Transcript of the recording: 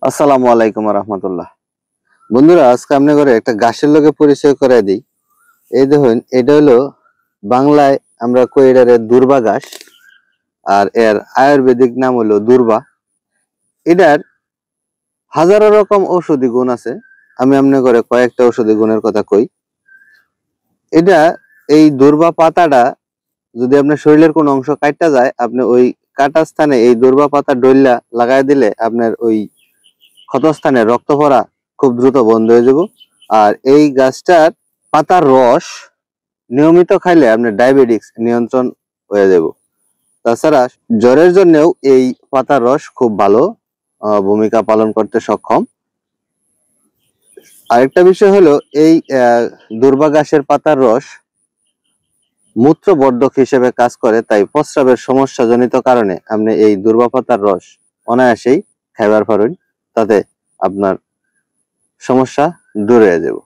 আসসালামু আলাইকুম রহমতুল্লাহ। বন্ধুরা, আজকে আপনি করে একটা গাছের লগে পরিচয় করে দিই। এই দেখুন, এটা হলো বাংলায় আমরা কই এটারে দুর্বা ঘাস, আর এর আয়ুর্বেদিক নাম হলো দুর্বা। এটার হাজারো রকম ঔষধি গুণ আছে। আমি আপনি করে কয়েকটা ঔষধি গুণের কথা কই। এটা এই দুর্বা পাতাটা যদি আপনার শরীরের কোনো অংশ কাটা যায়, আপনি ওই কাটা স্থানে এই দুর্বা পাতা ডইলা লাগাই দিলে আপনার ওই ক্ষতস্থানে রক্ত পড়া খুব দ্রুত বন্ধ হয়ে যাব। আর এই গাছটার পাতার রস নিয়মিত খাইলে আপনার ডায়াবেটিস নিয়ন্ত্রণ হয়ে যাব। তাছাড়া জ্বরের জন্যও এই পাতার রস খুব ভালো ভূমিকা পালন করতে সক্ষম। আরেকটা বিষয় হলো এই দুর্বা ঘাসের পাতার রস মূত্রবর্ধক হিসেবে কাজ করে, তাই প্রস্রাবের সমস্যা জনিত কারণে আপনি এই দুর্বা পাতার রস অনায়াসেই খাইবার পারেন, তাতে আপনার সমস্যা দূর হয়ে যাব।